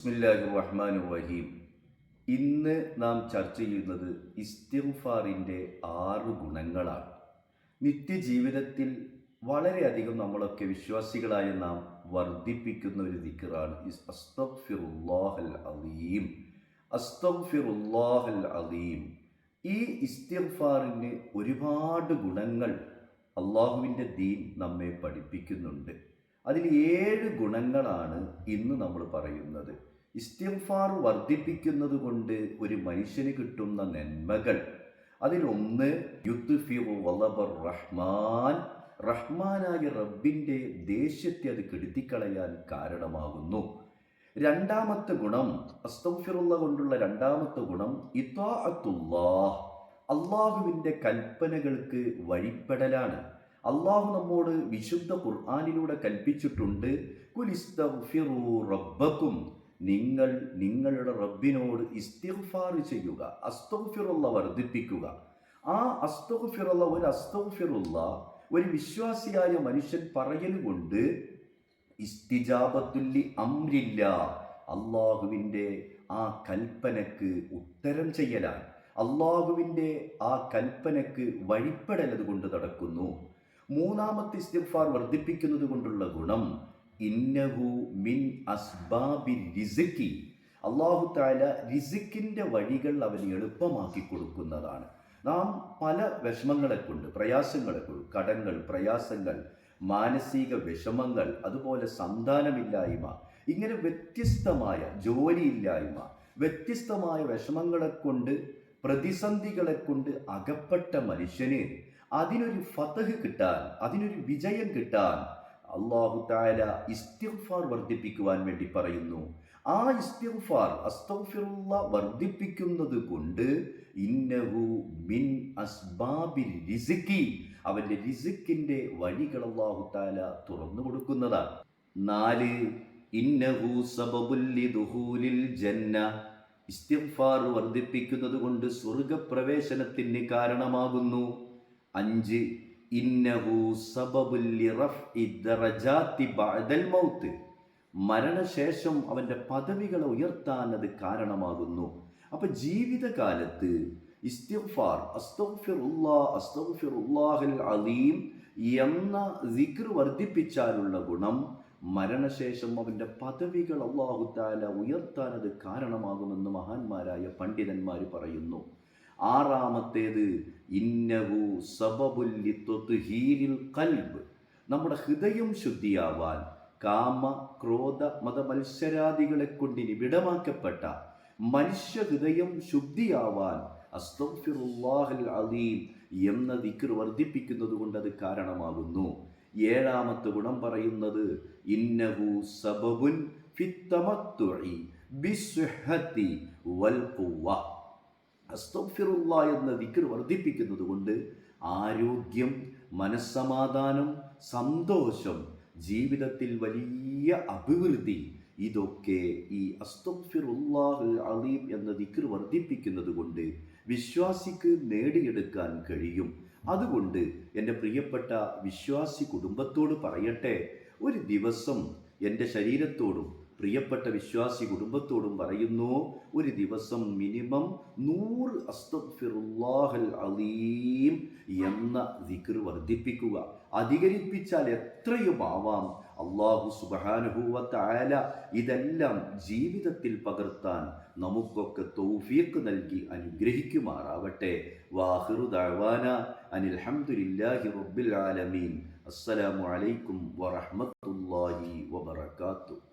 ബിസ്മില്ലാഹിർ റഹ്മാനിർ റഹീം. ഇന്ന് നാം ചർച്ച ചെയ്യുന്നത് ഇസ്തിഗ്ഫാറിൻ്റെ 6 ഗുണങ്ങളാണ്. നിത്യജീവിതത്തിൽ വളരെയധികം നമ്മളൊക്കെ വിശ്വാസികളായ നാം വർദ്ധിപ്പിക്കുന്ന ഒരു ദിക്റാണ് അസ്തഗ്ഫിറുല്ലാഹൽ അലീം. അസ്തഗ്ഫിറുല്ലാഹൽ അലീം. ഈ ഇസ്തിഗ്ഫാറിന് ഒരുപാട് ഗുണങ്ങൾ അള്ളാഹുവിൻ്റെ ദീൻ നമ്മെ പഠിപ്പിക്കുന്നുണ്ട്. അതിൽ 7 ഗുണങ്ങളാണ് ഇന്ന് നമ്മൾ പറയുന്നത്. ഇസ്തിഗ്ഫാർ വർദ്ധിപ്പിക്കുന്നത് കൊണ്ട് ഒരു മനുഷ്യന് കിട്ടുന്ന നന്മകൾ, അതിലൊന്ന് യുത്ഫിഉ ഗളബർ റഹ്മാൻ, റഹ്മാനായ റബ്ബിൻ്റെ ദേഷ്യത്തെ അത് കെടുത്തിക്കളയാൻ കാരണമാകുന്നു. രണ്ടാമത്തെ ഗുണം, അസ്തഗ്ഫിറുല്ലാ കൊണ്ടുള്ള രണ്ടാമത്തെ ഗുണം ഇത്വാഅത്തുല്ലാഹ്, അള്ളാഹുവിൻ്റെ കൽപ്പനകൾക്ക് വഴിപ്പെടലാണ്. അള്ളാഹു നമ്മോട് വിശുദ്ധ ഖുർആനിലൂടെ കൽപ്പിച്ചിട്ടുണ്ട്, കുലിസ്തഗ്ഫിറൂ റബ്ബക്കും, നിങ്ങൾ നിങ്ങളുടെ റബ്ബിനോട് ഇസ്തിഗ്ഫാർ ചെയ്യുക, അസ്തഗ്ഫിറുല്ലാ വർദ്ധിപ്പിക്കുക. ആ അസ്തഗ്ഫിറുല്ലാ ഒരു വിശ്വാസിയായ മനുഷ്യൻ പറയലുകൊണ്ട് ഇസ്തിജാബത്തുല്ലി അംരില്ല, അള്ളാഹുവിൻ്റെ ആ കൽപ്പനക്ക് ഉത്തരം ചെയ്യലാണ്. അള്ളാഹുവിൻ്റെ ആ കൽപ്പനക്ക് വഴിപ്പെടലത് കൊണ്ട് നടക്കുന്നു. മൂന്നാമത്തെ ഇസ്തിഗ്ഫാർ വർദ്ധിപ്പിക്കുന്നത് കൊണ്ടുള്ള ഗുണം ഇന്നഹു മിൻ അസ്ബാബി റിസ്ഖി, അല്ലാഹു തആല റിസ്ഖിൻ്റെ വഴികൾ അവന് എളുപ്പമാക്കി കൊടുക്കുന്നതാണ്. നാം പല വിഷമങ്ങളെ കൊണ്ട്, പ്രയാസങ്ങളെ കൊണ്ട്, കടങ്ങൾ, പ്രയാസങ്ങൾ, മാനസിക വിഷമങ്ങൾ, അതുപോലെ സന്താനമില്ലായ്മ, ഇങ്ങനെ വ്യത്യസ്തമായ ജോലിയില്ലായ്മ, വ്യത്യസ്തമായ വിഷമങ്ങളെ കൊണ്ട്, പ്രതിസന്ധികളെ കൊണ്ട് അകപ്പെട്ട മനുഷ്യന് അതിനൊരു ഫതഹ് കിട്ടാൻ, അതിനൊരു വിജയം കിട്ടാൻ അല്ലാഹു തആല ഇസ്തിഗ്ഫാർ വർദ്ധിപ്പിക്കുവാൻ വേണ്ടി പറയുന്നു. ആ ഇസ്തിഗ്ഫാർ അസ്തഗ്ഫിറുല്ലാ വർദ്ധിപ്പിക്കുന്നത് കൊണ്ട് ഇന്നഹു മിൻ അസ്ബാബിൽ റിസ്ഖി, അവൻ്റെ റിസ്ഖിൻ്റെ വഴികൾ അല്ലാഹു തആല തുറന്നു കൊടുക്കുന്നതാണ്. 4 ഇന്നഹു സബബുൽ ലിദുഖൂലിൽ ജന്ന, ഇസ്തിഗ്ഫാർ വർദ്ധിപ്പിക്കുന്നത് കൊണ്ട് സ്വർഗ്ഗപ്രവേശനത്തിന് കാരണമാകുന്നു. 5 ഇന്നഹു സബബുൽ ലിറഫ്ഇ ദറജാതി ബഅദൽ മൗത്ത്, മരണശേഷം അവൻ്റെ പദവികളെ ഉയർത്താൻ അത് കാരണമാകുന്നു. അപ്പോൾ ജീവിതകാലത്ത് ഇസ്തിഗ്ഫാർ അസ്തഗ്ഫിറുല്ലാഹൽ അലീം എന്ന ദിക്ർ വർദ്ധിപ്പിച്ചാലുള്ള ഗുണം മരണശേഷം അവൻ്റെ പദവികൾ അല്ലാഹു തആല ഉയർത്താൻ അത് കാരണമാകുമെന്ന് മഹാന്മാരായ പണ്ഡിതന്മാർ പറയുന്നു. 6 ഇന്നഹു സബബുൽ ലിതത്ഹീരിൽ ഖൽബ്, നമ്മുടെ ഹൃദയം ശുദ്ധിയാവാൻ, കാമ ക്രോധ മതമത്സരാദികളെ കൊണ്ട് നിബിഡമാക്കപ്പെട്ട മനുഷ്യ ഹൃദയം ശുദ്ധിയാവാൻ അസ്തഗ്ഫിറുല്ലാഹൽ അലീം എന്ന ദിക്ർ വർദ്ധിപ്പിക്കുന്നത് കൊണ്ട് അത് കാരണമാകുന്നു. 7 ഗുണം പറയുന്നത് ഇന്നഹു സബബുൻ ഫിത്തമത്തുഇ ബിസ്സുഹ്ഹതി വൽ ഖുവ്വ, അസ്തഗ്ഫിറുല്ലാ എന്ന ദിക്ർ വർദ്ധിപ്പിക്കുന്നത് കൊണ്ട് ആരോഗ്യം, മനസ്സമാധാനം, സന്തോഷം, ജീവിതത്തിൽ വലിയ അഭിവൃദ്ധി, ഇതൊക്കെ ഈ അസ്തഗ്ഫിറുല്ലാഹൽ അലീം എന്ന ദിക്ർ വർദ്ധിപ്പിക്കുന്നത് കൊണ്ട് വിശ്വാസിക്ക് നേടിയെടുക്കാൻ കഴിയും. അതുകൊണ്ട് എൻ്റെ പ്രിയപ്പെട്ട വിശ്വാസി കുടുംബത്തോട് പറയട്ടെ, ഒരു ദിവസം എൻ്റെ ശരീരത്തോടും പ്രിയപ്പെട്ട വിശ്വാസി കുടുംബത്തോടും പറയുന്നു, ഒരു ദിവസം മിനിമം 100 അസ്തഗ്ഫിറുല്ലാഹൽ അലീം എന്ന ദിക്ർ വർദ്ധിപ്പിക്കുക. അധികരിപ്പിച്ചാൽ എത്രയും ആവാം. അല്ലാഹു സുബ്ഹാനഹു വ തആല ഇതെല്ലാം ജീവിതത്തിൽ പകർത്താൻ നമുക്കൊക്കെ തൗഫീഖ് നൽകി അനുഗ്രഹിക്കുമാറാവട്ടെ. വാഖിറു ദഅവാന അനിൽ ഹംദുലില്ലാഹി റബ്ബിൽ ആലമീൻ. അസ്സലാമു അലൈക്കും വറഹ്മത്തുള്ളാഹി വബറകാതുഹു.